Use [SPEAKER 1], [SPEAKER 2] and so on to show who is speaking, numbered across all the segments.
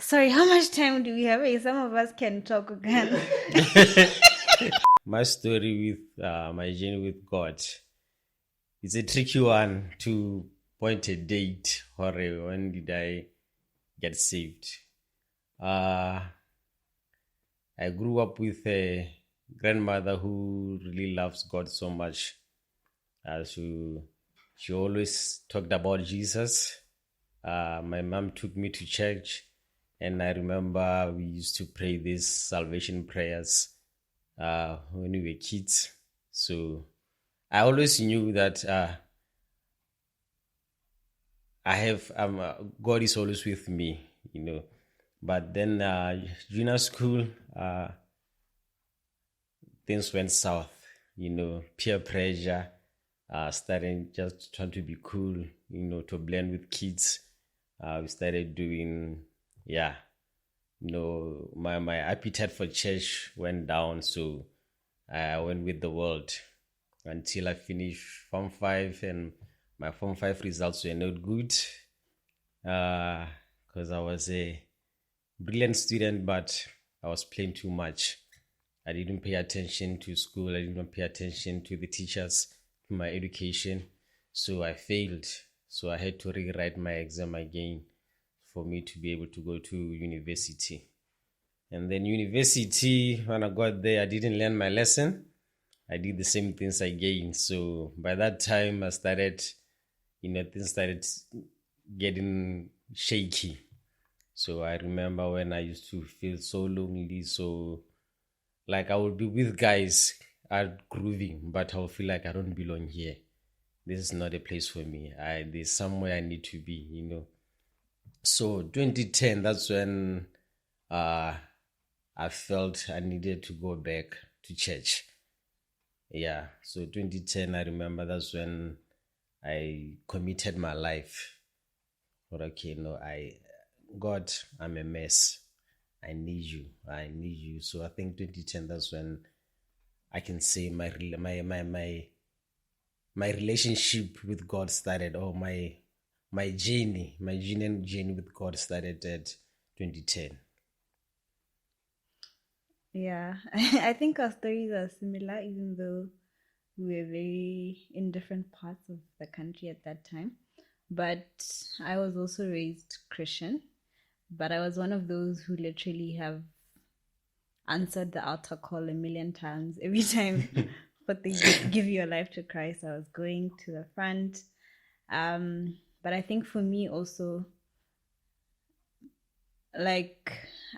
[SPEAKER 1] Sorry, how much time do we have? Hey, some of us can talk again.
[SPEAKER 2] My story with my journey with God, it's a tricky one to point a date or when did I get saved. I grew up with a grandmother who really loves God so much. She always talked about Jesus. My mom took me to church, and I remember we used to pray these salvation prayers when we were kids. So I always knew that God is always with me, But then junior school, things went south, peer pressure, starting just trying to be cool, to blend with kids. We started doing, my appetite for church went down, so I went with the world until I finished Form 5, and my Form 5 results were not good because I was a brilliant student, but I was playing too much. I didn't pay attention to school. I didn't pay attention to the teachers, to my education. So I failed. So I had to rewrite my exam again for me to be able to go to university. And then university, when I got there, I didn't learn my lesson. I did the same things again. So by that time, I started, things started getting shaky. So I remember when I used to feel so lonely, so like I would be with guys out grooving, but I'll feel like I don't belong here. This is not a place for me. There's somewhere I need to be, So 2010, that's when I felt I needed to go back to church. Yeah, so 2010, I remember that's when I committed my life. But okay, no, God, I'm a mess. I need you. So I think 2010, that's when I can say my relationship with God started, or my journey with God started at 2010.
[SPEAKER 1] Yeah, I think our stories are similar, even though we were very in different parts of the country at that time. But I was also raised Christian, but I was one of those who literally have answered the altar call a million times every time but they give your life to Christ. I was going to the front. But I think for me also, like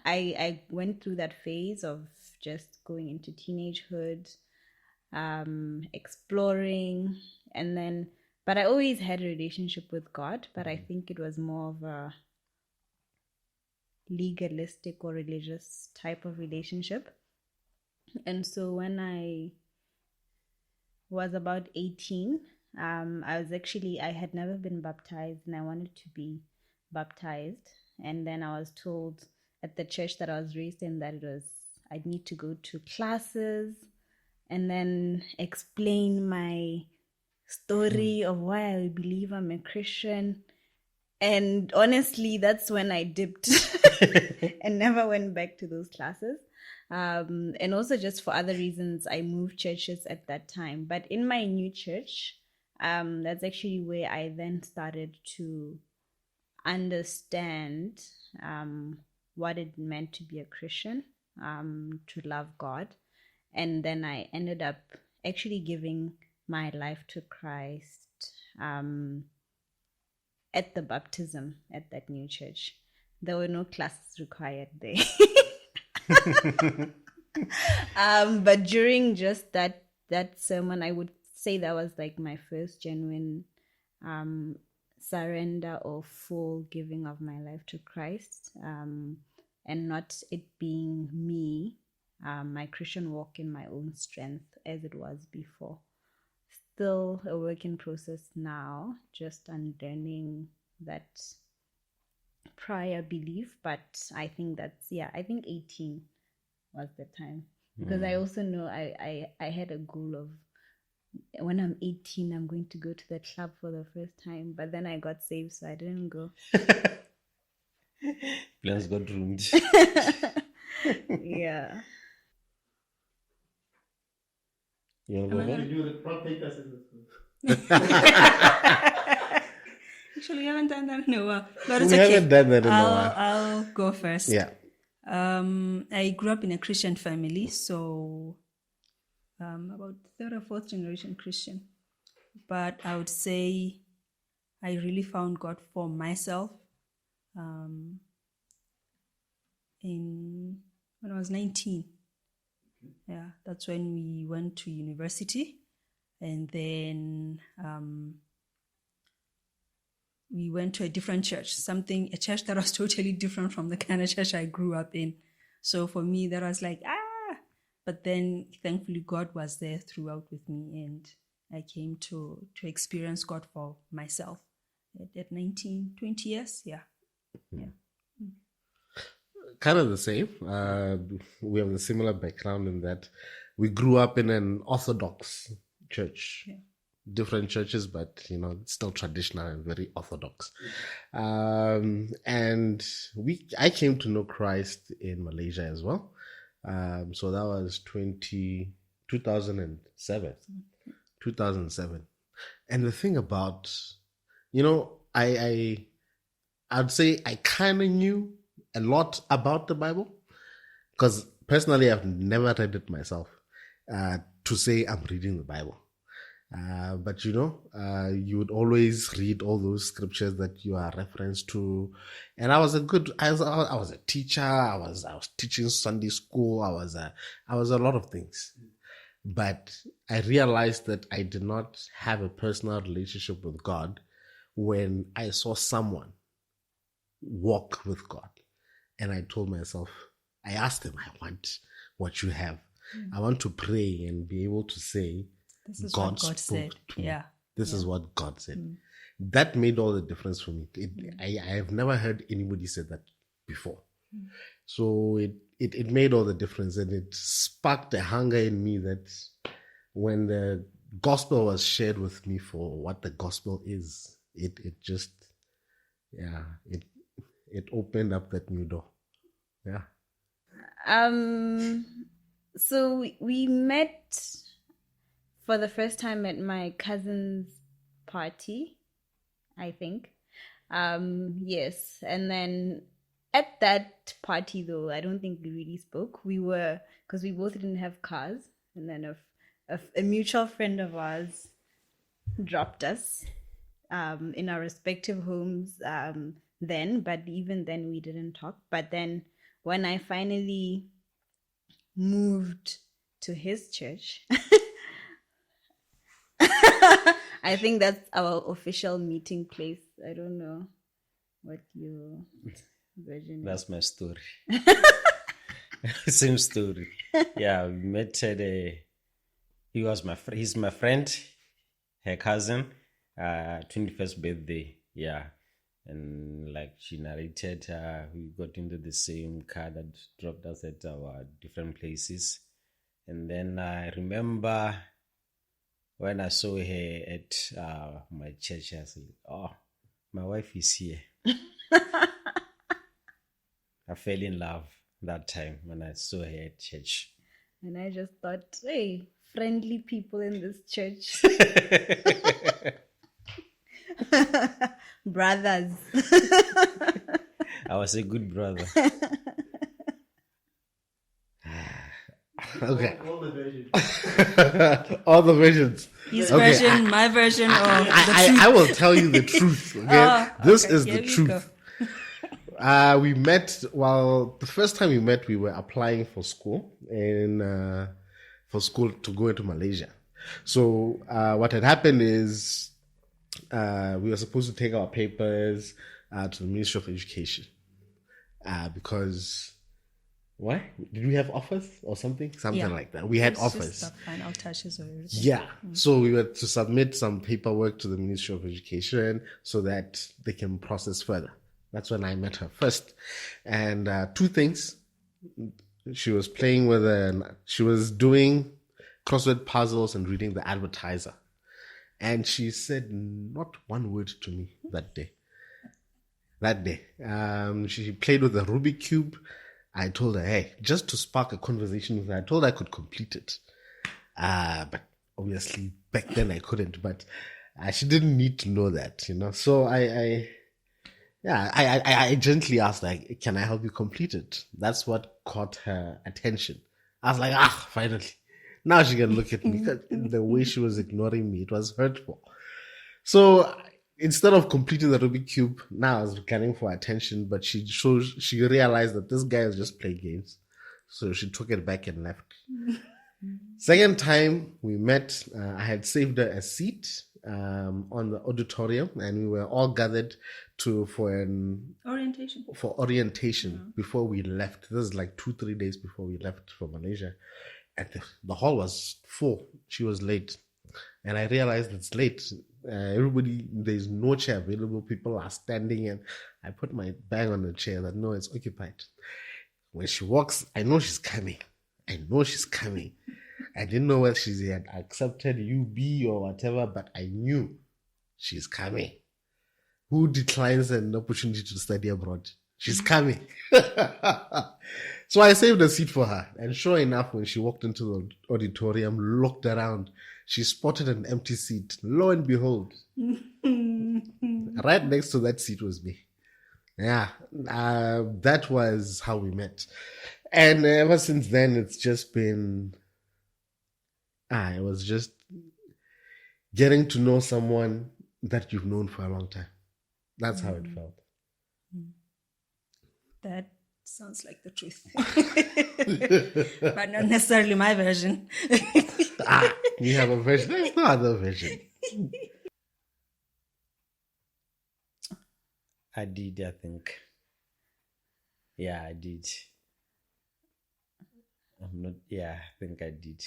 [SPEAKER 1] I went through that phase of just going into teenagehood, exploring, and then but I always had a relationship with God, but I think it was more of a legalistic or religious type of relationship. And so when I was about 18, I had never been baptized and I wanted to be baptized. And then I was told at the church that I was raised in that I'd need to go to classes and then explain my story of why I believe I'm a Christian. And honestly, that's when I dipped and never went back to those classes. And also just for other reasons, I moved churches at that time. But in my new church, that's actually where I then started to understand what it meant to be a Christian, to love God. And then I ended up actually giving my life to Christ at the baptism at that new church. There were no classes required there. But during just that sermon, I would say that was like my first genuine surrender or full giving of my life to Christ, and not it being me, my Christian walk in my own strength as it was before. Still a work in process now, just unlearning that prior belief, but I think I think 18 was the time, because I also know I had a goal of when I'm 18 I'm going to go to the club for the first time, but then I got saved so I didn't go.
[SPEAKER 2] Plans got ruined.
[SPEAKER 1] Yeah.
[SPEAKER 2] You want to go ahead?
[SPEAKER 3] You do the prop paper scissors.
[SPEAKER 4] Actually, we haven't done that in a while. But
[SPEAKER 2] We
[SPEAKER 4] it's okay.
[SPEAKER 2] haven't done that in a while.
[SPEAKER 4] I'll go first.
[SPEAKER 2] Yeah.
[SPEAKER 4] I grew up in a Christian family, so about third or fourth generation Christian. But I would say I really found God for myself when I was 19. Yeah, that's when we went to university, and then we went to a different church, a church that was totally different from the kind of church I grew up in. So for me, that was like, but then thankfully God was there throughout with me, and I came to experience God for myself at 19, 20 years. Yeah.
[SPEAKER 3] Kind of the same. We have a similar background in that we grew up in an Orthodox church.
[SPEAKER 4] Yeah.
[SPEAKER 3] Different churches, but still traditional and very orthodox. And I came to know Christ in Malaysia as well. So that was 2007. 2007. And the thing about, I'd say I kind of knew a lot about the Bible, because personally I've never read it myself to say I'm reading the Bible. But you would always read all those scriptures that you are referenced to. And I was a teacher. I was teaching Sunday school. I was a lot of things. But I realized that I did not have a personal relationship with God when I saw someone walk with God. And I told myself, I asked him, I want what you have. I want to pray and be able to say,
[SPEAKER 4] This is
[SPEAKER 3] God
[SPEAKER 4] what God
[SPEAKER 3] spoke
[SPEAKER 4] said.
[SPEAKER 3] to me.
[SPEAKER 4] Yeah.
[SPEAKER 3] This is what God said. That made all the difference for me. I have never heard anybody say that before. So it made all the difference, and it sparked a hunger in me that when the gospel was shared with me for what the gospel is, it opened up that new door. Yeah.
[SPEAKER 1] So we met for the first time at my cousin's party, I think. Yes. And then at that party, though, I don't think we really spoke. Because we both didn't have cars. And then a mutual friend of ours dropped us in our respective homes then. But even then, we didn't talk. But then when I finally moved to his church, I think that's our official meeting place. I don't know what your version is.
[SPEAKER 2] That's my story. Same story. Yeah, we met at he's my friend, her cousin, 21st birthday. Yeah. And like she narrated, we got into the same car that dropped us at our different places. And then I remember when I saw her at my church, I said, oh, my wife is here. I fell in love that time when I saw her at church.
[SPEAKER 1] And I just thought, hey, friendly people in this church. Brothers.
[SPEAKER 2] I was a good brother.
[SPEAKER 3] Okay. All the versions. All the versions.
[SPEAKER 4] His
[SPEAKER 3] Okay,
[SPEAKER 4] version, my version, or the truth.
[SPEAKER 3] I will tell you the truth. Okay, this is
[SPEAKER 4] here
[SPEAKER 3] the
[SPEAKER 4] we
[SPEAKER 3] truth. We met. Well, the first time we met, we were applying for school to go into Malaysia. So what had happened is we were supposed to take our papers to the Ministry of Education because. What? Did we have offers or something? Something like that. We had offers.
[SPEAKER 4] Just the final touches or everything.
[SPEAKER 3] Yeah. So we were to submit some paperwork to the Ministry of Education so that they can process further. That's when I met her first. And two things. She was she was doing crossword puzzles and reading the Advertiser. And she said not one word to me that day. that day. She played with the Rubik Cube. I told her, hey, just to spark a conversation with her, I told her I could complete it. But obviously back then I couldn't, but she didn't need to know that, So I gently asked, like, can I help you complete it? That's what caught her attention. I was like, finally. Now she can look at me. The way she was ignoring me, it was hurtful. So instead of completing the Rubik Cube, now I was gunning for attention, but she realized that this guy is just playing games. So she took it back and left. Second time we met, I had saved her a seat on the auditorium, and we were all gathered for orientation before we left. This is like 2-3 days before we left for Malaysia. And the hall was full. She was late. And I realized it's late. Everybody, there's no chair available. People are standing, and I put my bag on the chair that, no, it's occupied. When she walks, I know she's coming. I didn't know whether she had accepted UB or whatever, but I knew she's coming. Who declines an opportunity to study abroad? She's coming. So I saved a seat for her. And sure enough, when she walked into the auditorium, looked around, she spotted an empty seat. Lo and behold, right next to that seat was me. Yeah, that was how we met. And ever since then, it's just been, it was just getting to know someone that you've known for a long time. That's how it felt.
[SPEAKER 4] That sounds like the truth. But not necessarily my version.
[SPEAKER 3] You have a version. There's no other version.
[SPEAKER 2] I did, I think. Yeah, I did. I think I did.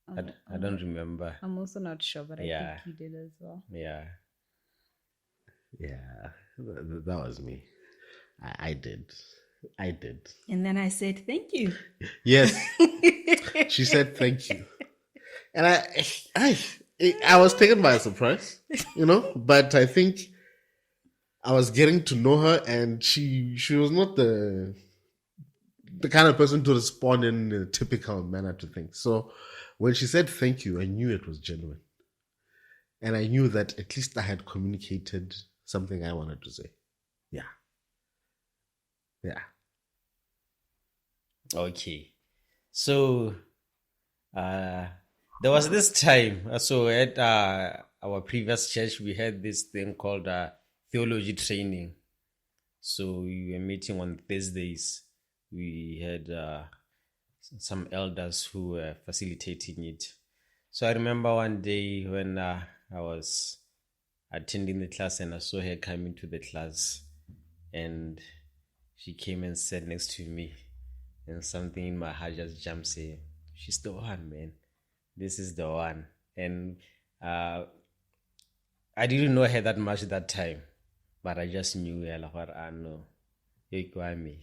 [SPEAKER 2] I don't remember.
[SPEAKER 1] I'm also not sure, but I think you did as well.
[SPEAKER 2] Yeah.
[SPEAKER 3] Yeah, that was me. I did.
[SPEAKER 4] And then I said, thank you.
[SPEAKER 3] Yes. She said, thank you. And I was taken by a surprise, but I think I was getting to know her, and she was not the kind of person to respond in a typical manner to things. So when she said thank you, I knew it was genuine. And I knew that at least I had communicated something I wanted to say. Yeah.
[SPEAKER 2] Okay. So there was this time. So at our previous church, we had this thing called theology training. So we were meeting on Thursdays. We had some elders who were facilitating it. So I remember one day when I was attending the class, and I saw her come into the class, and she came and sat next to me, and something in my heart just jumped, saying, she's the one, man. This is the one. And I didn't know her that much at that time, but I just knew her. Like, I know, you're me.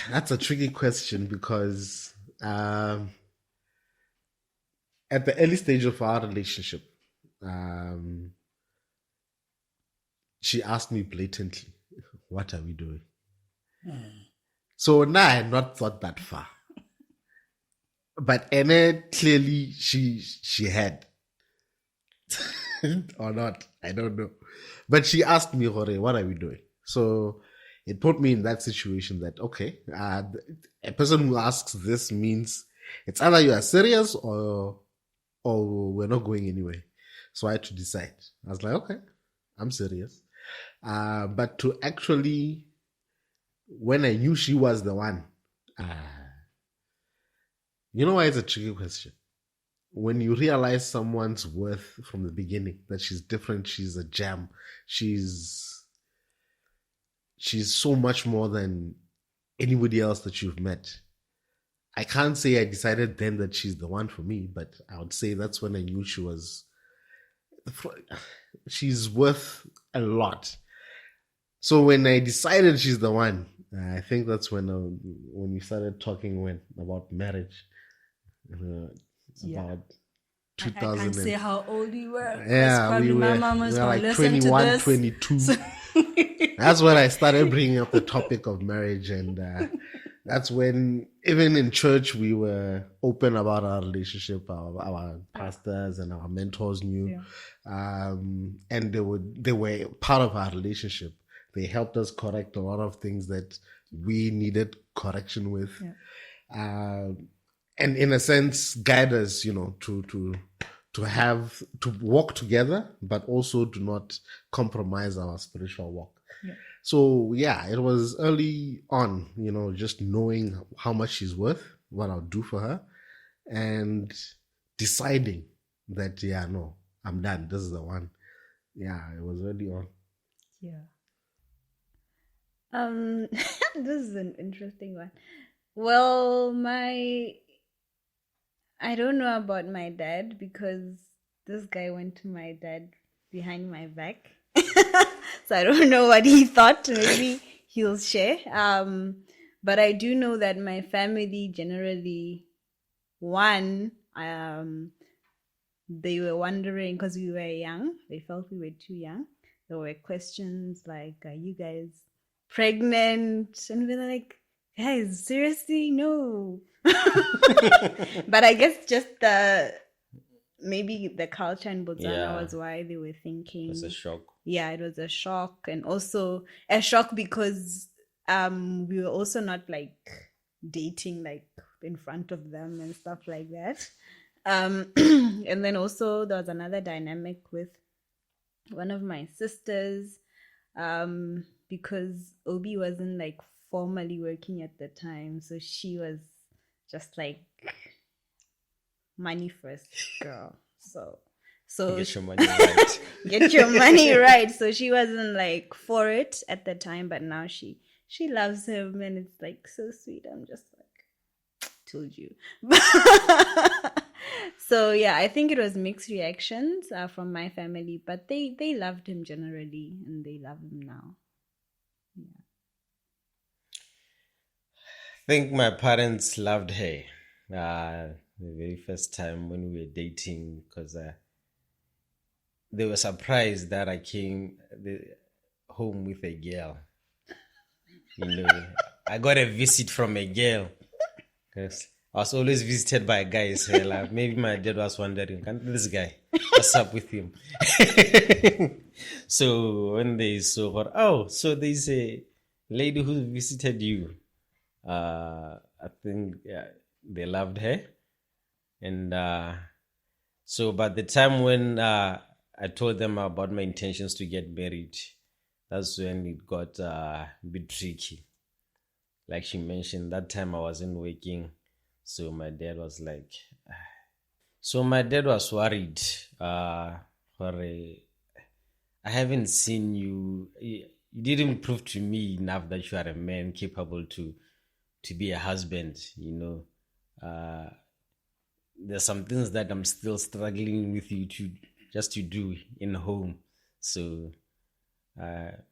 [SPEAKER 3] That's a tricky question, because at the early stage of our relationship, she asked me blatantly, what are we doing? So now I had not thought that far. But clearly she had. Or not, I don't know. But she asked me, Hore, what are we doing? So it put me in that situation that, okay, a person who asks this means it's either you are serious or we're not going anywhere. So I had to decide. I was like, okay, I'm serious. But to actually, when I knew she was the one, you know why it's a tricky question? When you realize someone's worth from the beginning, that she's different, she's a gem, she's so much more than anybody else that you've met. I can't say I decided then that she's the one for me, but I would say that's when I knew she's worth a lot. So when I decided she's the one, I think that's when we started talking about marriage.
[SPEAKER 4] I can't say how old we were.
[SPEAKER 3] Yeah,
[SPEAKER 4] probably my mom was
[SPEAKER 3] we were
[SPEAKER 4] going to
[SPEAKER 3] like
[SPEAKER 4] listen
[SPEAKER 3] 21,
[SPEAKER 4] to this.
[SPEAKER 3] 22. That's when I started bringing up the topic of marriage. And that's when, even in church, we were open about our relationship. Our pastors and our mentors knew. And they were part of our relationship. They helped us correct a lot of things that we needed correction with. And in a sense, guide us, to walk together, but also do not compromise our spiritual walk. So it was early on, just knowing how much she's worth, what I'll do for her, and deciding that, no, I'm done. This is the one. Yeah, it was early on.
[SPEAKER 1] This is an interesting one. Well, I don't know about my dad, because this guy went to my dad behind my back. So I don't know what he thought. Maybe he'll share. But I do know that my family generally, they were wondering, because we were young, they felt we were too young. There were questions like, are you guys pregnant? And we were like, guys, seriously? No. But I guess just maybe the culture in Botswana was why they were thinking.
[SPEAKER 2] It was a shock.
[SPEAKER 1] Yeah, it was a shock. And also a shock because we were also not like dating like in front of them and stuff like that. And then also there was another dynamic with one of my sisters, because Obi wasn't like formally working at the time, so she was just like money first girl. So
[SPEAKER 2] get your money right.
[SPEAKER 1] Get your money right. So she wasn't like for it at the time, but now she loves him, and it's like so sweet. I'm just like, told you. So I think it was mixed reactions from my family, but they loved him generally, and they love him now.
[SPEAKER 2] I think my parents loved her the very first time when we were dating, because they were surprised that I came home with a girl. I got a visit from a girl, because I was always visited by guys. Like, maybe my dad was wondering, this guy, what's up with him? So when they saw her, so there's a lady who visited you. I think they loved her. And so by the time when I told them about my intentions to get married, that's when it got a bit tricky. Like she mentioned, that time I wasn't working. So my dad was like, worried. I haven't seen you. You didn't prove to me enough that you are a man capable to be a husband. There's some things that I'm still struggling with you to do in home. So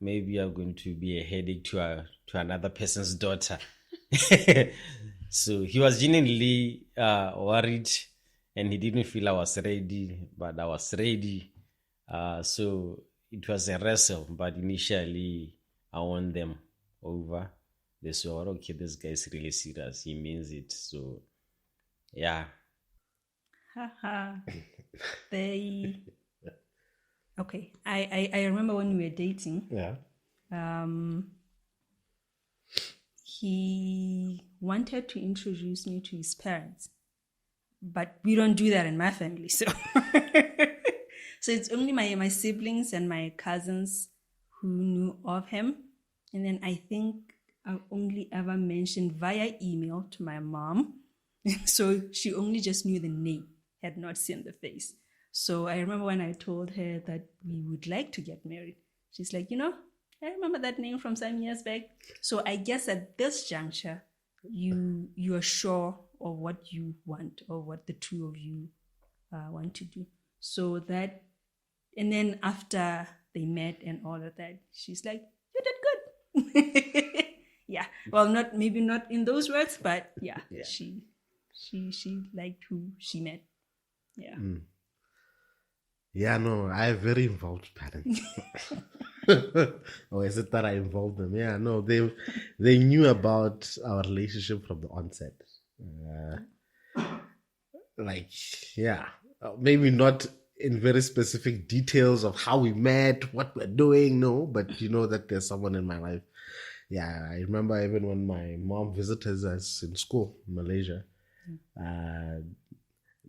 [SPEAKER 2] maybe I'm going to be a headache to another person's daughter. So he was genuinely worried, and he didn't feel I was ready, but I was ready. So it was a wrestle, but initially I won them over. They saw, okay, this guy is really serious. He means it. So, yeah.
[SPEAKER 4] Okay. I remember when we were dating.
[SPEAKER 3] Yeah.
[SPEAKER 4] He wanted to introduce me to his parents, but we don't do that in my family. So, so it's only my siblings and my cousins who knew of him. And then I think I only ever mentioned via email to my mom. So she only just knew the name, had not seen the face. So I remember when I told her that we would like to get married, she's like, I remember that name from some years back. So I guess at this juncture, you are sure of what you want, or what the two of you want to do. So that, and then after they met and all of that, she's like, you did good. Yeah. Well, maybe not in those words, but yeah. She liked who she met. Yeah.
[SPEAKER 3] Yeah, no, I have very involved parents. Or is it that I involved them? Yeah, no, they knew about our relationship from the onset. Like, yeah, maybe not in very specific details of how we met, what we're doing, no, but you know that there's someone in my life. Yeah, I remember even when my mom visited us in school in Malaysia, I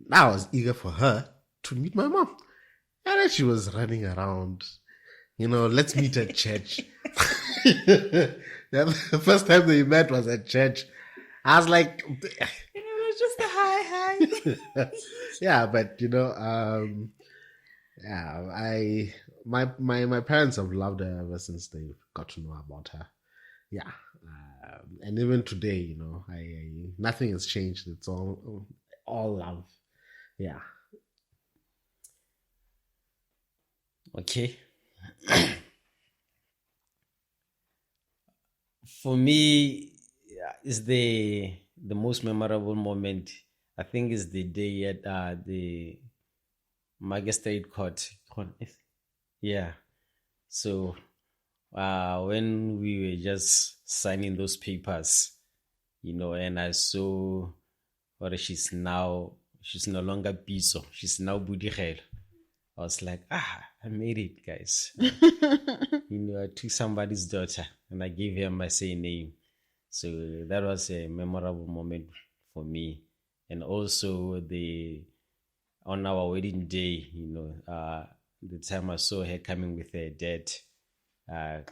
[SPEAKER 3] was eager for her to meet my mom. And then she was running around, let's meet at church. The first time they met was at church. I was like,
[SPEAKER 4] It was just a hi.
[SPEAKER 3] yeah, but yeah, my parents have loved her ever since they got to know about her. Yeah, and even today, I nothing has changed. It's all love. Yeah.
[SPEAKER 2] Okay. For me, yeah, is the most memorable moment. I think is the day at the magistrate court. Yeah. So when we were just signing those papers, and I saw or she's no longer Piso, she's now Bodigelo. I was like, I made it, guys. I took somebody's daughter and I gave her my same name. So that was a memorable moment for me. And also on our wedding day, the time I saw her coming with her dad,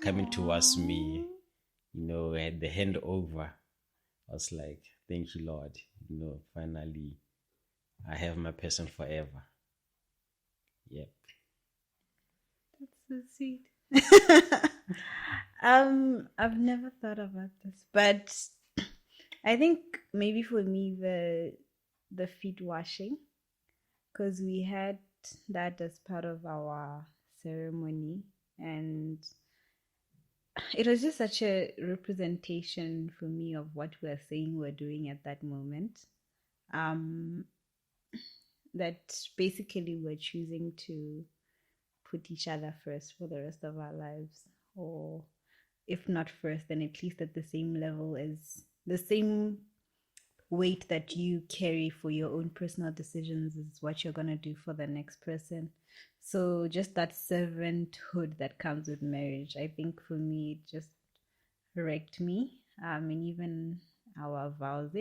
[SPEAKER 2] coming towards me, at the handover, I was like, thank you, Lord. Finally, I have my person forever. Yep.
[SPEAKER 1] That's so sweet. I've never thought about this, but I think maybe for me the feet washing, because we had that as part of our ceremony, and it was just such a representation for me of what we're saying we're doing at that moment. That basically we're choosing to put each other first for the rest of our lives, or if not first, then at least at the same level as the same weight that you carry for your own personal decisions is what you're going to do for the next person. So just that servanthood that comes with marriage, I think for me it just wrecked me. And even our vows,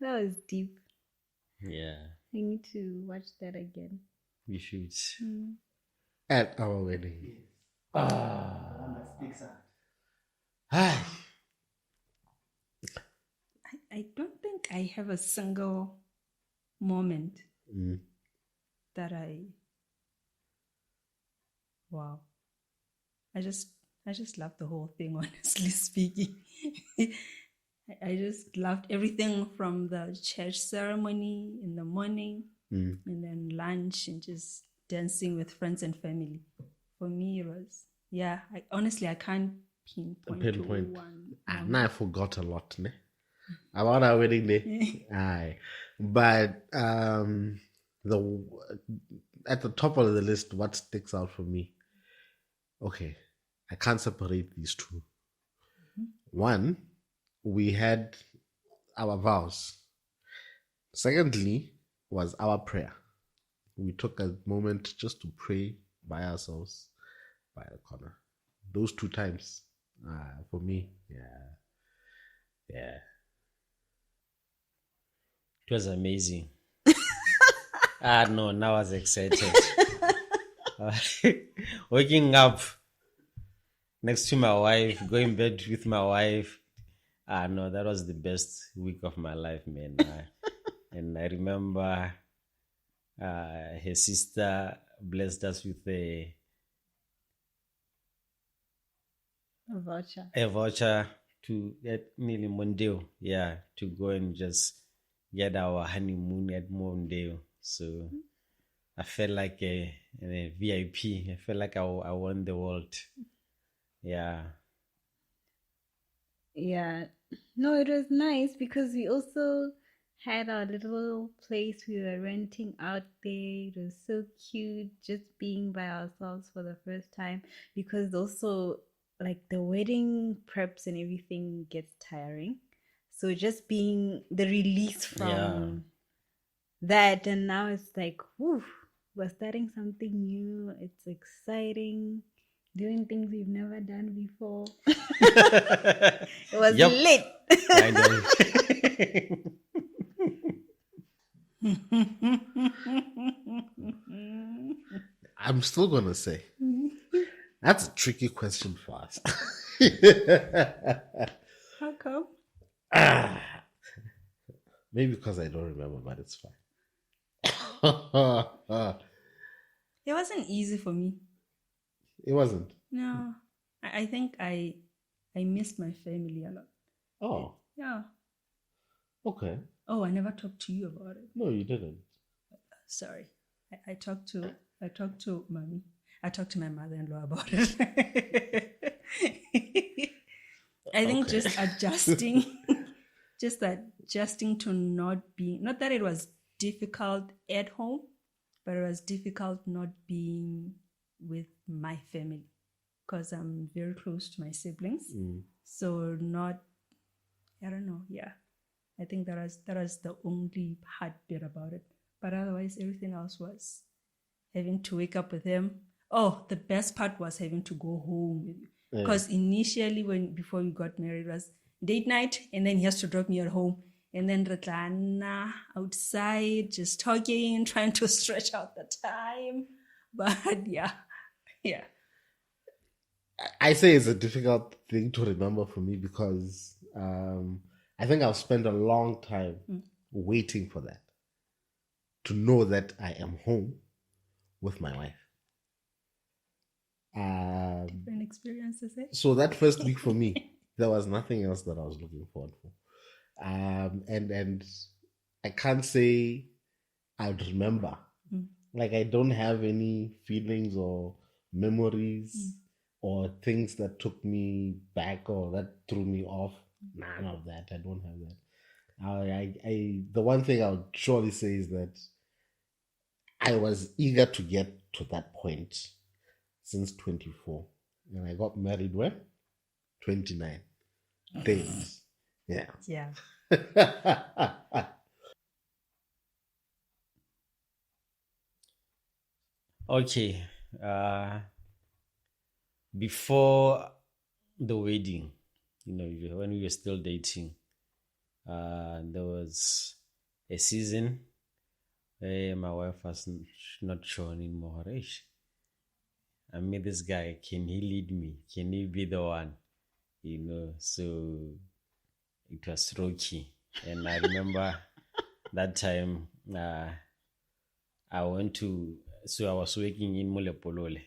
[SPEAKER 1] that was deep.
[SPEAKER 2] Yeah.
[SPEAKER 1] I need to watch that again.
[SPEAKER 2] We should.
[SPEAKER 3] At our wedding.
[SPEAKER 4] I don't think I have a single moment that wow. I just love the whole thing, honestly speaking. I just loved everything from the church ceremony in the morning and then lunch and just dancing with friends and family. For me, it was, I can't pinpoint. To one.
[SPEAKER 3] Now I forgot a lot, ne? About our wedding day. Aye. But at the top of the list, what sticks out for me? Okay, I can't separate these two. One, we had our vows. Secondly, was our prayer. We took a moment just to pray by ourselves, by the corner. Those 2 times, for me, yeah.
[SPEAKER 2] It was amazing. No, now I was excited. Waking up next to my wife, going to bed with my wife. No, that was the best week of my life, man. And I remember her sister blessed us with a voucher to get nearly Mondale, to go and just get our honeymoon at Mondale. So I felt like a VIP. I felt like I won the world. Yeah.
[SPEAKER 1] No, it was nice because we also had our little place we were renting out there. It was so cute just being by ourselves for the first time, because also like the wedding preps and everything gets tiring. So just being the release from that, and now it's like, whew, we're starting something new. It's exciting. Doing things we've never done before. It was lit.
[SPEAKER 2] I know.
[SPEAKER 3] I'm still going to say, that's a tricky question for us.
[SPEAKER 4] How come?
[SPEAKER 3] Maybe because I don't remember, but it's fine.
[SPEAKER 4] It wasn't easy for me.
[SPEAKER 3] It wasn't.
[SPEAKER 4] No. I think I missed my family a lot.
[SPEAKER 3] Oh,
[SPEAKER 4] Yeah.
[SPEAKER 3] okay.
[SPEAKER 4] Oh, I never talked to you about it.
[SPEAKER 3] No, you didn't.
[SPEAKER 4] Sorry. I talked to mommy. I talked to my mother-in-law about it. I think
[SPEAKER 3] Okay.
[SPEAKER 4] just adjusting to not that it was difficult at home, but it was difficult not being with my family, because I'm very close to my siblings. So I don't know. Yeah. I think that was the only hard bit about it. But otherwise, everything else was having to wake up with him. Oh, the best part was having to go home with you. Because initially, before we got married, it was date night, and then he has to drop me at home. And then Ratlana outside, just talking, trying to stretch out the time. But yeah.
[SPEAKER 3] I say it's a difficult thing to remember for me because I think I've spent a long time waiting for that, to know that I am home with my wife.
[SPEAKER 4] Different experiences, eh?
[SPEAKER 3] So that first week for me, there was nothing else that I was looking forward for. And I can't say I'd remember. Like, I don't have any feelings or memories or things that took me back or that threw me off. None of that. I don't have that. The one thing I would surely say is that I was eager to get to that point since 24. And I got married when? 29. Days. Yeah.
[SPEAKER 4] Yeah.
[SPEAKER 2] Okay. Before the wedding, when we were still dating, there was a season where my wife was not sure anymore. I met this guy. Can he lead me? Can he be the one? So it was rocky. And I remember that time I was working in Mulepolole.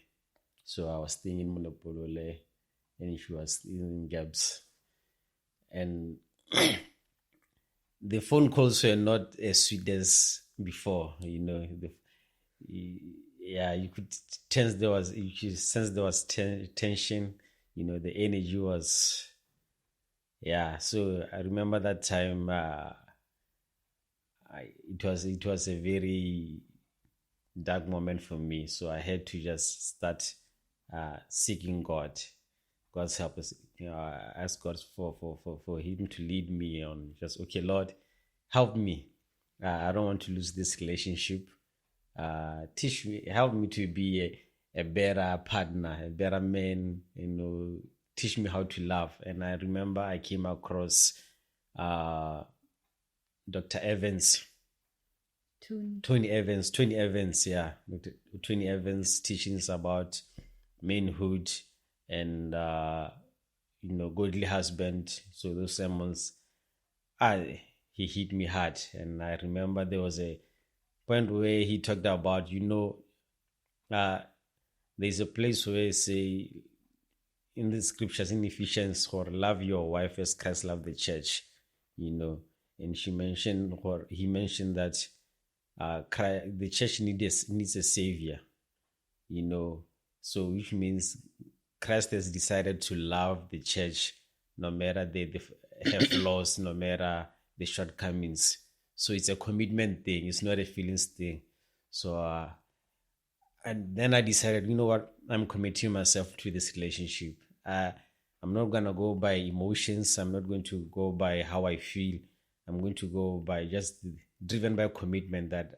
[SPEAKER 2] So I was staying in Mulepolole and she was in Gabs. And the phone calls were not as sweet as before, you could sense there was tension, the energy was, so I remember that time, it was a very dark moment for me, so I had to just start seeking God's help. Ask God for Him to lead me on. Just, okay, Lord, help me. I don't want to lose this relationship. Teach me, help me to be a better partner, a better man. Teach me how to love. And I remember I came across Dr. Evans. Tony Evans, yeah. Tony Evans teachings about manhood and godly husband. So those sermons, he hit me hard. And I remember there was a point where he talked about, there's a place where he say in the scriptures in Ephesians, or love your wife as Christ loved the church, and he mentioned that the church needs a savior, so which means Christ has decided to love the church no matter they have flaws, no matter the shortcomings. So it's a commitment thing. It's not a feelings thing. So, and then I decided, you know what? I'm committing myself to this relationship. I'm not going to go by emotions. I'm not going to go by how I feel. I'm going to go by just driven by commitment that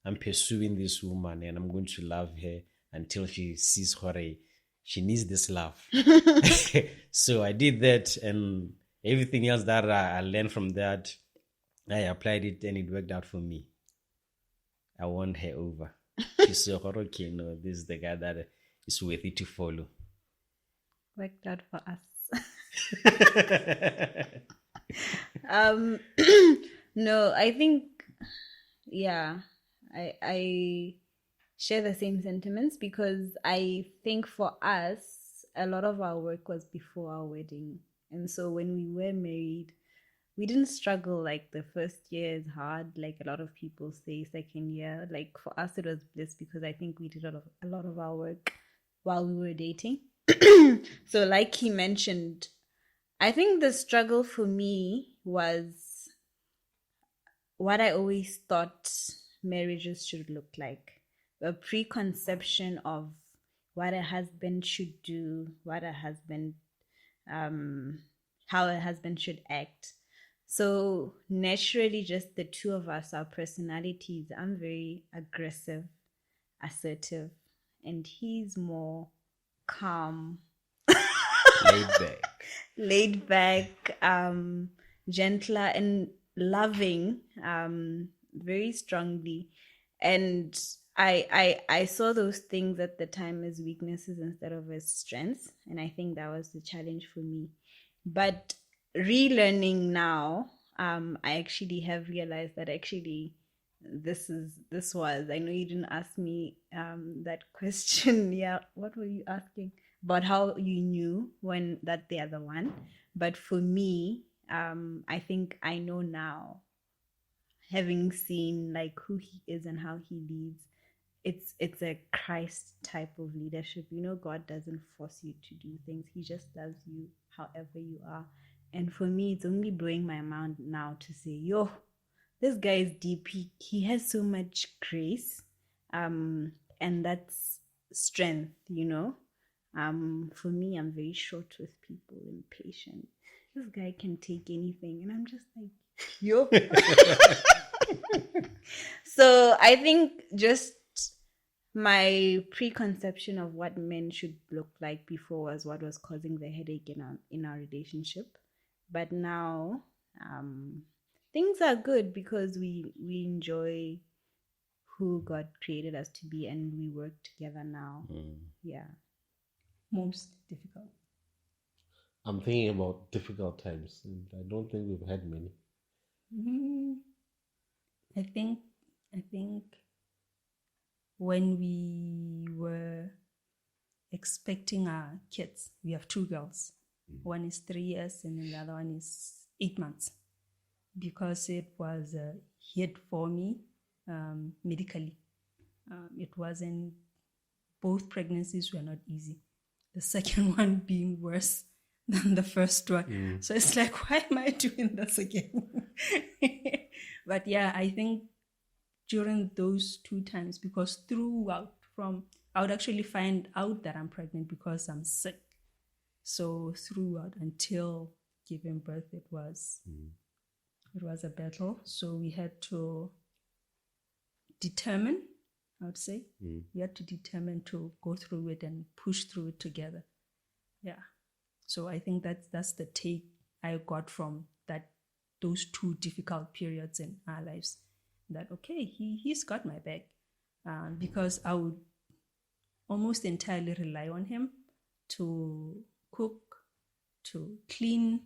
[SPEAKER 2] I'm pursuing this woman and I'm going to love her until she sees she needs this love. So I did that, and everything else that I learned from that, I applied it and it worked out for me. I won her over. She said, okay, no, this is the guy that is worthy to follow.
[SPEAKER 1] Worked out for us. No, I think, yeah, I share the same sentiments, because I think for us, a lot of our work was before our wedding. And so when we were married, we didn't struggle like the first year is hard, like a lot of people say. Second year, like for us, it was bliss, because I think we did a lot of our work while we were dating. So like he mentioned, I think the struggle for me was what I always thought marriages should look like. A preconception of what a husband should do, what a husband, how a husband should act. So naturally, just the two of us, our personalities, I'm very aggressive, assertive, and he's more calm, laid back, gentler and loving, very strongly. And I saw those things at the time as weaknesses instead of as strengths, and I think that was the challenge for me. But relearning now, I actually have realized that actually this was, I know you didn't ask me that question. Yeah, what were you asking? About how you knew when that they are the one. But for me, I think I know now, having seen like who he is and how he leads. It's a Christ type of leadership. You know, God doesn't force you to do things. He just loves you however you are. And for me, it's only blowing my mind now to say, yo, this guy is deep. He has so much grace, and that's strength, you know. For me, I'm very short with people and patient. This guy can take anything, and I'm just like, yo. So I think just my preconception of what men should look like before was what was causing the headache in our relationship. But now things are good, because we enjoy who God created us to be, and we work together now. Yeah.
[SPEAKER 4] Most difficult.
[SPEAKER 3] I'm thinking about difficult times, and I don't think we've had many.
[SPEAKER 4] I think when we were expecting our kids, we have two girls. One is 3 years and then the other one is 8 months. Because it was a hit for me medically. It wasn't, both pregnancies were not easy. The second one being worse than the first one. So it's like, why am I doing this again? But yeah, I think during those 2 times, because throughout, I would actually find out that I'm pregnant because I'm sick. So throughout until giving birth, it was a battle. So we had to determine, I would say, we had to determine to go through it and push through it together. Yeah. So I think that's the take I got from those 2 difficult periods in our lives. That, okay, he's got my back. Because I would almost entirely rely on him to cook, to clean.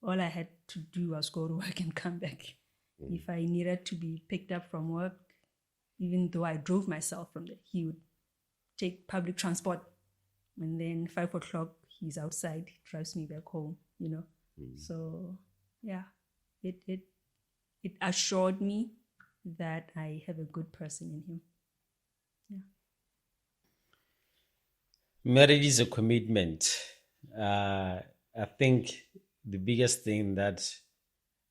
[SPEAKER 4] All I had to do was go to work and come back. If I needed to be picked up from work, even though I drove myself from there, he would take public transport. And then 5 o'clock, he's outside, he drives me back home, you know. So, yeah, it assured me that I have a good person in him. Yeah.
[SPEAKER 2] Marriage is a commitment. I think the biggest thing that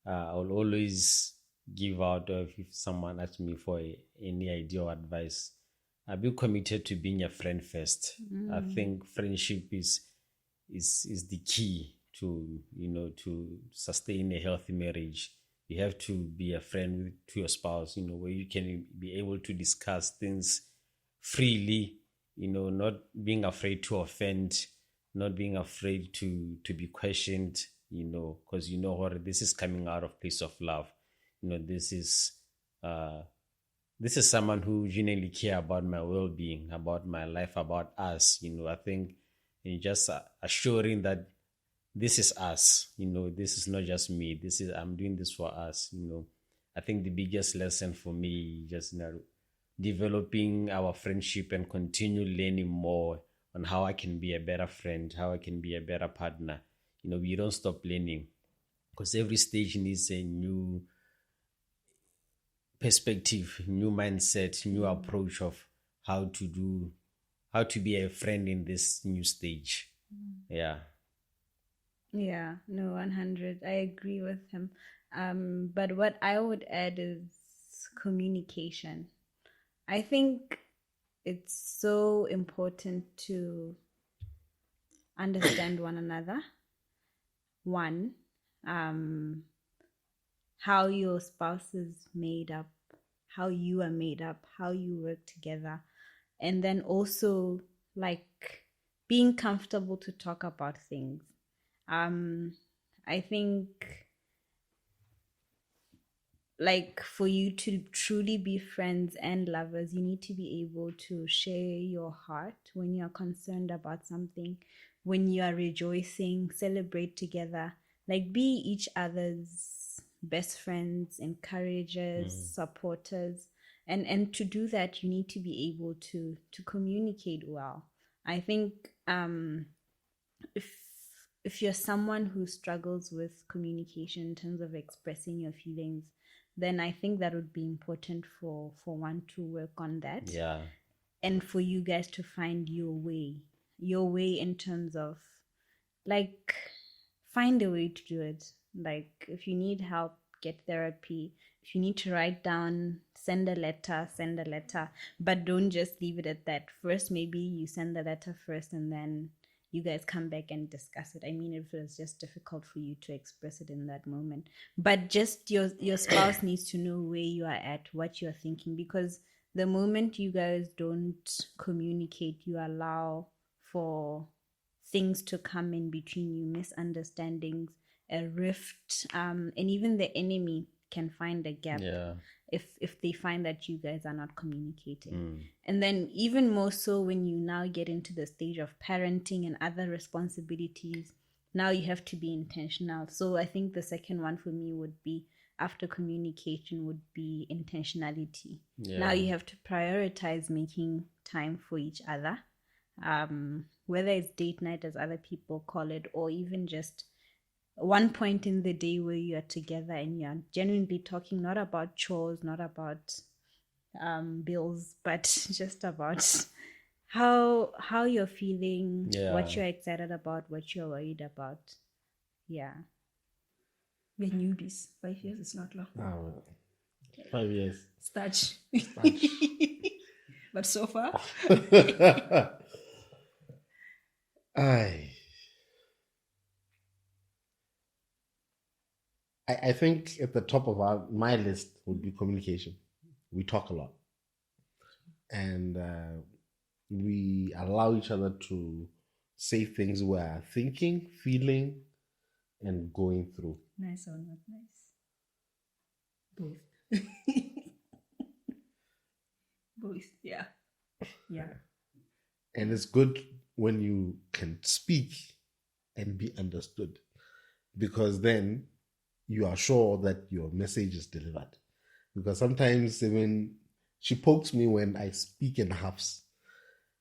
[SPEAKER 2] I will always give out, or if someone asks me for any idea or advice, I'll be committed to being a friend first. I think friendship is the key to, to sustain a healthy marriage. You have to be a friend to your spouse, where you can be able to discuss things freely, not being afraid to offend, not being afraid to be questioned, because what this is coming out of place of love. This is someone who genuinely care about my well-being, about my life, about us. I think just assuring that this is us, this is not just me. I'm doing this for us. I think the biggest lesson for me, just developing our friendship and continue learning more on how I can be a better friend, how I can be a better partner. We don't stop learning, because every stage needs a new perspective, new mindset, new approach of how to be a friend in this new stage. Yeah,
[SPEAKER 1] no, 100. I agree with him. But what I would add is communication. I think it's so important to understand one another. One, how your spouse is made up, how you are made up, how you work together. And then also, like, being comfortable to talk about things. I think, like, for you to truly be friends and lovers, you need to be able to share your heart when you're concerned about something, when you are rejoicing, celebrate together, like, be each other's best friends, encouragers, supporters. And to do that, you need to be able to communicate well. I think if you're someone who struggles with communication in terms of expressing your feelings, then I think that would be important for one to work on that.
[SPEAKER 2] yeah,
[SPEAKER 1] And for you guys to find your way in terms of, like, find a way to do it. Like, if you need help, get therapy. If you need to write down, send a letter, but don't just leave it at that. First, maybe you send the letter first and then you guys come back and discuss it. I mean, if it's just difficult for you to express it in that moment, but just your spouse needs to know where you are at, what you're thinking, because the moment you guys don't communicate, you allow for things to come in between you, misunderstandings, a rift, and even the enemy can find a gap.
[SPEAKER 2] yeah,
[SPEAKER 1] If they find that you guys are not communicating. And then even more so when you now get into the stage of parenting and other responsibilities, now you have to be intentional. So I think the second one for me would be, after communication, would be intentionality. Now you have to prioritize making time for each other, whether it's date night, as other people call it, or even just one point in the day where you are together and you're genuinely talking, not about chores, not about bills, but just about how you're feeling, what you're excited about, what you're worried about. Yeah.
[SPEAKER 4] We're newbies. 5 years is not long.
[SPEAKER 3] 5 years.
[SPEAKER 4] Starch. But so far,
[SPEAKER 3] I think at the top of my list would be communication. We talk a lot, and we allow each other to say things we're thinking, feeling, and going through.
[SPEAKER 4] nice or not nice? Both. Both, yeah. Yeah.
[SPEAKER 3] And it's good when you can speak and be understood, because then you are sure that your message is delivered. Because sometimes even she pokes me when I speak in halves.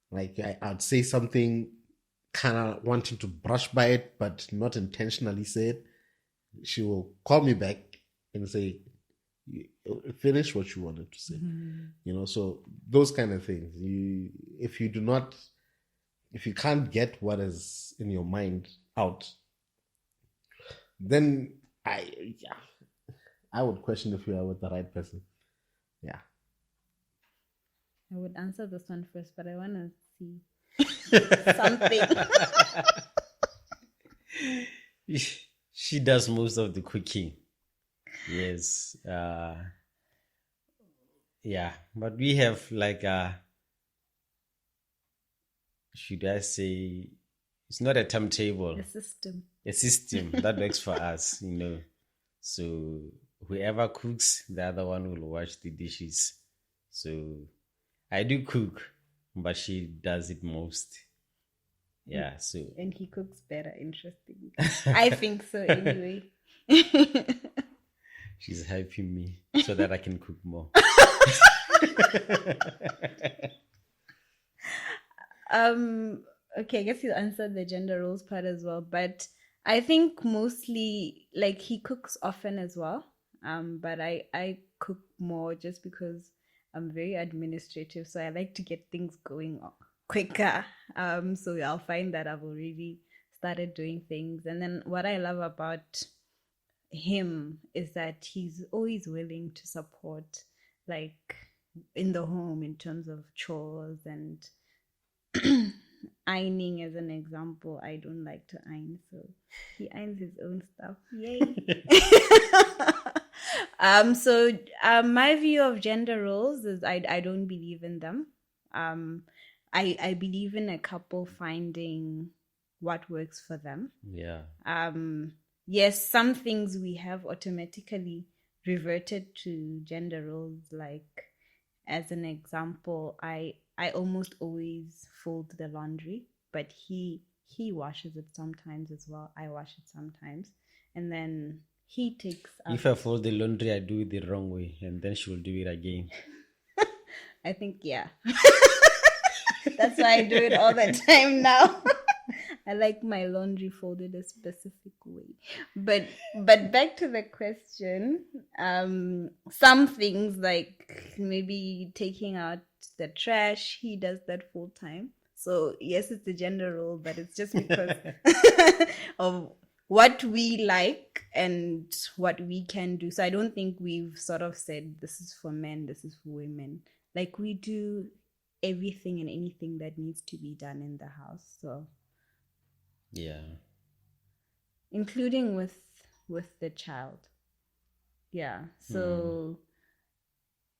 [SPEAKER 3] Like I'd say something kind of wanting to brush by it, but not intentionally say it. She will call me back and say, finish what you wanted to say. So those kind of things. If you can't get what is in your mind out, then I would question if you are with the right person. Yeah.
[SPEAKER 1] I would answer this one first, but I want to see something.
[SPEAKER 2] She does most of the cooking. Yes. Yeah. But we have like should I say, it's not a timetable.
[SPEAKER 1] The system.
[SPEAKER 2] A system that works for us, you know. So whoever cooks, the other one will wash the dishes. So I do cook, but she does it most. Yeah, so.
[SPEAKER 1] And he cooks better, interesting. I think so anyway.
[SPEAKER 2] She's helping me so that I can cook more.
[SPEAKER 1] Okay, I guess you answered the gender roles part as well, but I think mostly like he cooks often as well. But I cook more just because I'm very administrative, so I like to get things going quicker. So I'll find that I've already started doing things, and then what I love about him is that he's always willing to support, like in the home in terms of chores and ironing. As an example, I don't like to iron, so he irons his own stuff. Yay. So my view of gender roles is I don't believe in them. I believe in a couple finding what works for them.
[SPEAKER 2] Yeah.
[SPEAKER 1] Yes, some things we have automatically reverted to gender roles. Like, as an example, I almost always fold the laundry, but he washes it sometimes as well. I wash it sometimes, and then he takes up.
[SPEAKER 2] If I fold the laundry, I do it the wrong way, and then she will do it again.
[SPEAKER 1] I think, yeah. That's why I do it all the time now. I like my laundry folded a specific way. But back to the question, some things like maybe taking out the trash, he does that full time. So yes, it's a gender role, but it's just because of what we like and what we can do. So I don't think we've sort of said this is for men, this is for women. Like, we do everything and anything that needs to be done in the house. So
[SPEAKER 2] yeah,
[SPEAKER 1] including with the child. Yeah. So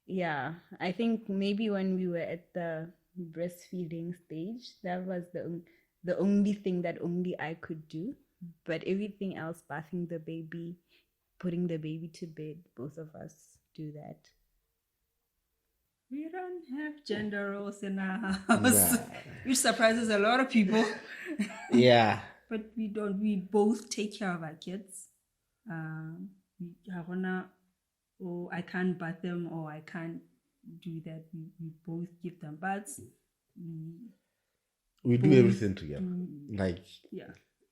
[SPEAKER 1] yeah, I think maybe when we were at the breastfeeding stage, that was the only thing that only I could do. But everything else, bathing the baby, putting the baby to bed, both of us do that.
[SPEAKER 4] We don't have gender roles in our house, which surprises a lot of people.
[SPEAKER 3] Yeah.
[SPEAKER 4] But we don't. We both take care of our kids. I can't bath them, or I can't do that. We both give them baths.
[SPEAKER 3] We do everything together.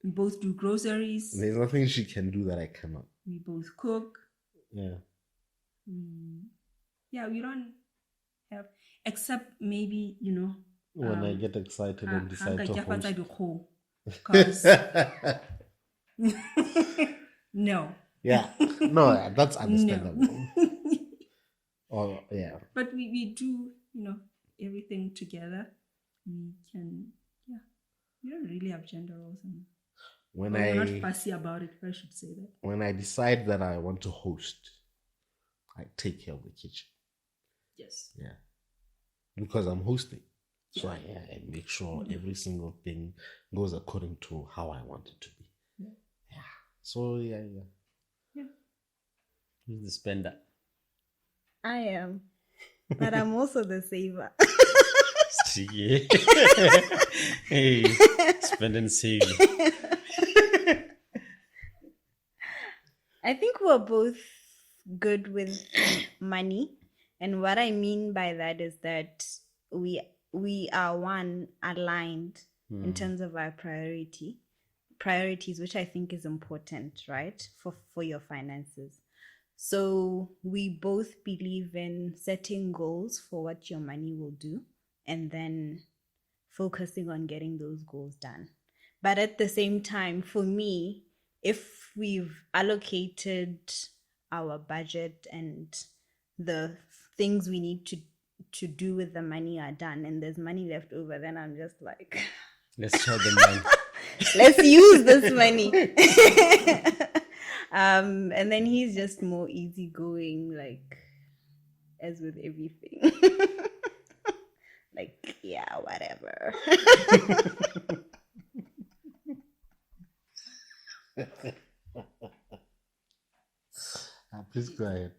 [SPEAKER 4] We both do groceries.
[SPEAKER 3] There's nothing she can do that I cannot.
[SPEAKER 4] We both cook.
[SPEAKER 3] Yeah.
[SPEAKER 4] We don't have, except maybe,
[SPEAKER 3] when I get excited and decide to host.
[SPEAKER 4] Because no.
[SPEAKER 3] Yeah. No, that's understandable. Oh, yeah.
[SPEAKER 4] But we do, everything together. We can, we don't really have gender roles. We're not fussy about it, if I should say that.
[SPEAKER 3] When I decide that I want to host, I take care of the kitchen.
[SPEAKER 4] Yes.
[SPEAKER 3] Yeah. Because I'm hosting. So I make sure every single thing goes according to how I want it to be. Yeah. So, yeah.
[SPEAKER 2] Who's the spender?
[SPEAKER 1] I am. But I'm also the saver.
[SPEAKER 2] Hey, spend and save.
[SPEAKER 1] I think we're both good with money. And what I mean by that is that we are aligned in terms of our priorities, which I think is important, right? For your finances. So we both believe in setting goals for what your money will do, and then focusing on getting those goals done. But at the same time, for me, if we've allocated our budget and the things we need to do with the money are done and there's money left over, then I'm just like,
[SPEAKER 2] Let's show the man.
[SPEAKER 1] let's use this money. And then he's just more easygoing, like, as with everything. Like, yeah, whatever.
[SPEAKER 3] Please go ahead.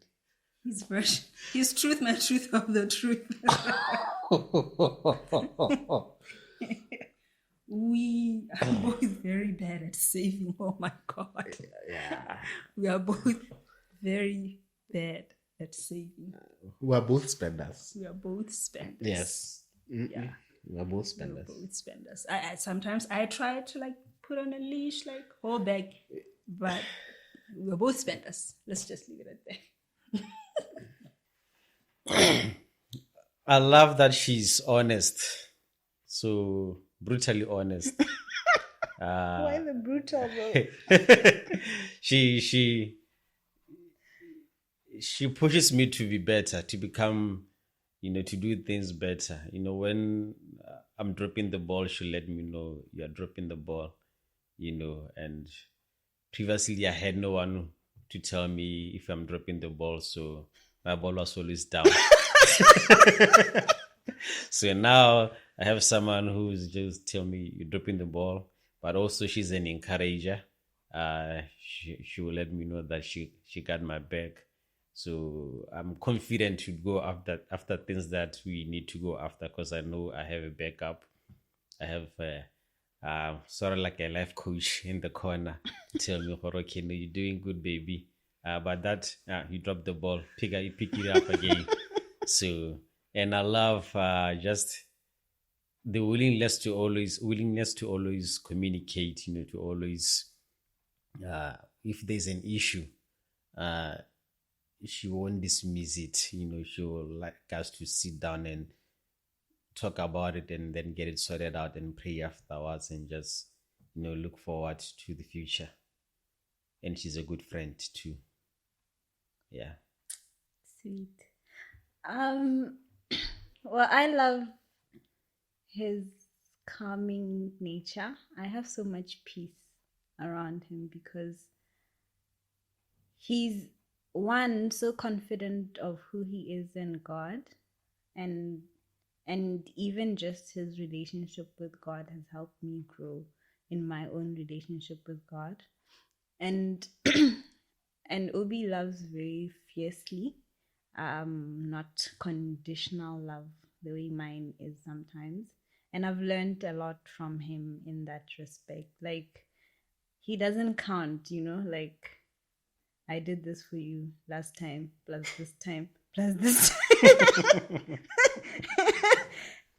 [SPEAKER 4] His version, his truth, my truth of the truth. We are both very bad at saving. Oh my God.
[SPEAKER 3] Yeah.
[SPEAKER 4] We are both very bad at saving.
[SPEAKER 3] We are both spenders.
[SPEAKER 4] We are both spenders.
[SPEAKER 3] Yes.
[SPEAKER 4] Yeah.
[SPEAKER 3] We are both
[SPEAKER 4] We are
[SPEAKER 3] spenders.
[SPEAKER 4] both spenders. I sometimes I try to like put on a leash, like hold back, but we're both spenders. Let's just leave it at that.
[SPEAKER 2] I love that she's honest. So brutally honest.
[SPEAKER 1] Why the brutal though?
[SPEAKER 2] She pushes me to be better, to become, to do things better. When I'm dropping the ball, she'll let me know you're dropping the ball, and previously I had no one to tell me if I'm dropping the ball, so my ball was always down. So now I have someone who's just tell me you're dropping the ball, but also she's an encourager. She will let me know that she got my back. So I'm confident to go after things that we need to go after, because I know I have a backup. I have sort of like a life coach in the corner. Tell me, okay, no, you're doing good, baby. But that you dropped the ball, pick it up again. So, and I love just the willingness to always communicate. To always, if there's an issue, she won't dismiss it. She will like us to sit down and talk about it and then get it sorted out and pray afterwards and just, look forward to the future. And she's a good friend too. Yeah.
[SPEAKER 1] Sweet. Well, I love his calming nature. I have so much peace around him because he's one, so confident of who he is in God, and even just his relationship with God has helped me grow in my own relationship with God. And and Obi loves very fiercely, not conditional love the way mine is sometimes. And I've learned a lot from him in that respect. Like, he doesn't count, like, I did this for you last time, plus this time, plus this time.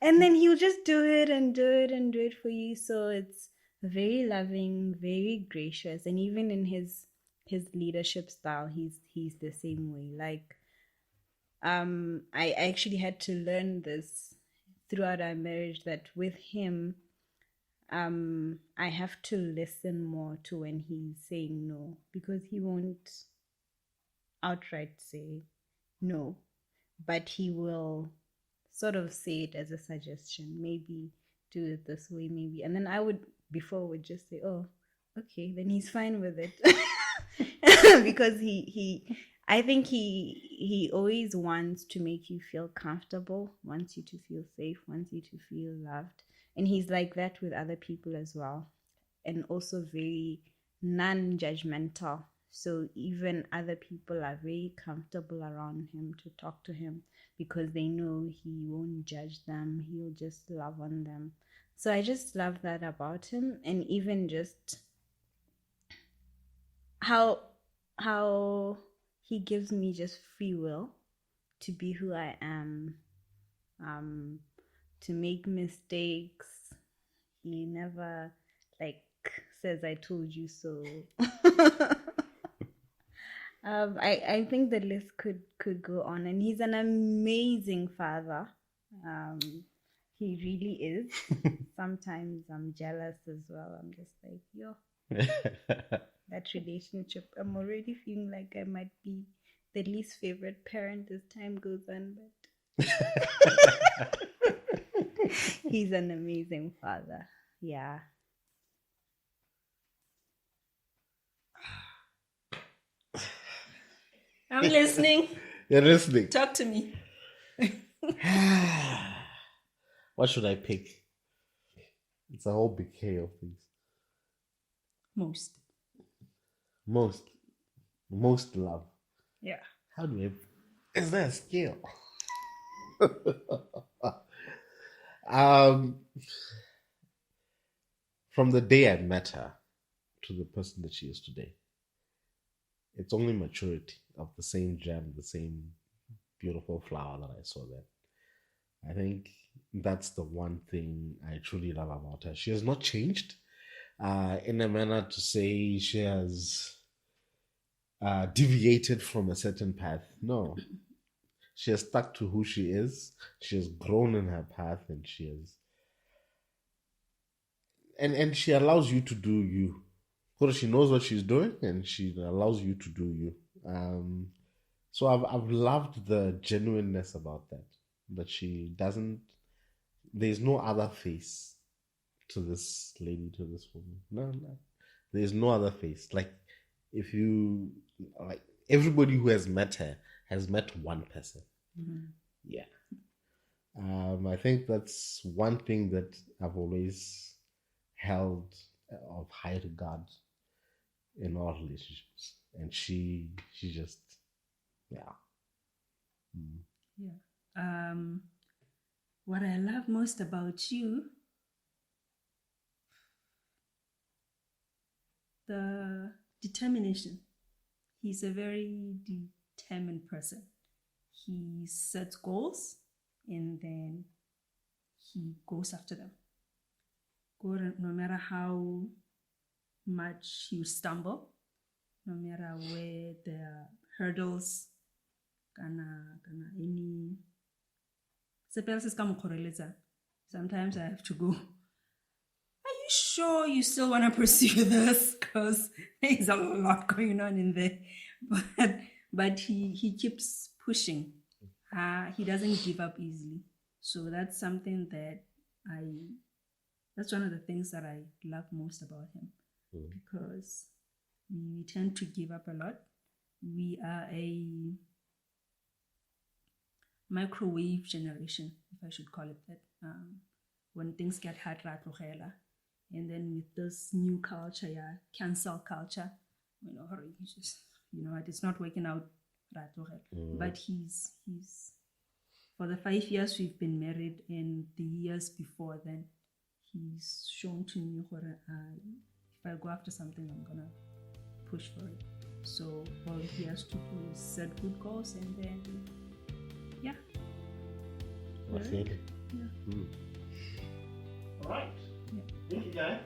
[SPEAKER 1] And then he'll just do it and do it and do it for you. So it's very loving, very gracious. And even in his leadership style, he's the same way. Like, I actually had to learn this throughout our marriage, that with him, I have to listen more to when he's saying no, because he won't outright say no, but he will sort of say it as a suggestion, maybe do it this way, maybe. And then I would just say, oh, okay, then he's fine with it. Because I think he always wants to make you feel comfortable, wants you to feel safe, wants you to feel loved. And he's like that with other people as well. And also very non-judgmental. So even other people are very comfortable around him to talk to him, because they know he won't judge them. He'll just love on them. So I just love that about him. And even just how he gives me just free will to be who I am, to make mistakes. He never says I told you so. I think the list could go on, and he's an amazing father. He really is. Sometimes I'm jealous as well. I'm just like, yo, that relationship. I'm already feeling like I might be the least favorite parent as time goes on, but he's an amazing father. Yeah.
[SPEAKER 4] I'm listening.
[SPEAKER 3] You're listening.
[SPEAKER 4] Talk to me.
[SPEAKER 3] What should I pick? It's a whole bouquet of things. Most love.
[SPEAKER 4] Yeah.
[SPEAKER 3] How do I? Is there a scale? From the day I met her to the person that she is today, it's only maturity of the same gem, the same beautiful flower that I saw then. I think that's the one thing I truly love about her. She has not changed in a manner to say she has deviated from a certain path. No. She has stuck to who she is. She has grown in her path, and she has... And she allows you to do you. Because she knows what she's doing, and she allows you to do you. So I've loved the genuineness about that. That she doesn't... There's no other face to this lady, to this woman. No. There's no other face. Like, if you... Like, everybody who has met her has met one person.
[SPEAKER 4] Mm-hmm.
[SPEAKER 3] Yeah. I think that's one thing that I've always held of high regard in all relationships. And she just... Yeah.
[SPEAKER 4] Yeah. What I love most about you, the determination. He's a very determined person. He sets goals and then he goes after them. No matter how much you stumble, no matter where there are hurdles, any sometimes I have to go, are you sure you still want to pursue this? Because there's a lot going on in there. But he keeps pushing. He doesn't give up easily. So that's something that that's one of the things that I love most about him. Because we tend to give up a lot. We are a microwave generation, if I should call it that. When things get hard, and then with this new culture, cancel culture, it's not working out. But he's for the 5 years we've been married and the years before then, he's shown to me if I go after something, I'm gonna push for it. So all he has to do is set good goals and then
[SPEAKER 3] I feel it.
[SPEAKER 4] Yeah.
[SPEAKER 3] All right.
[SPEAKER 4] Yeah.
[SPEAKER 3] Thank you, guys.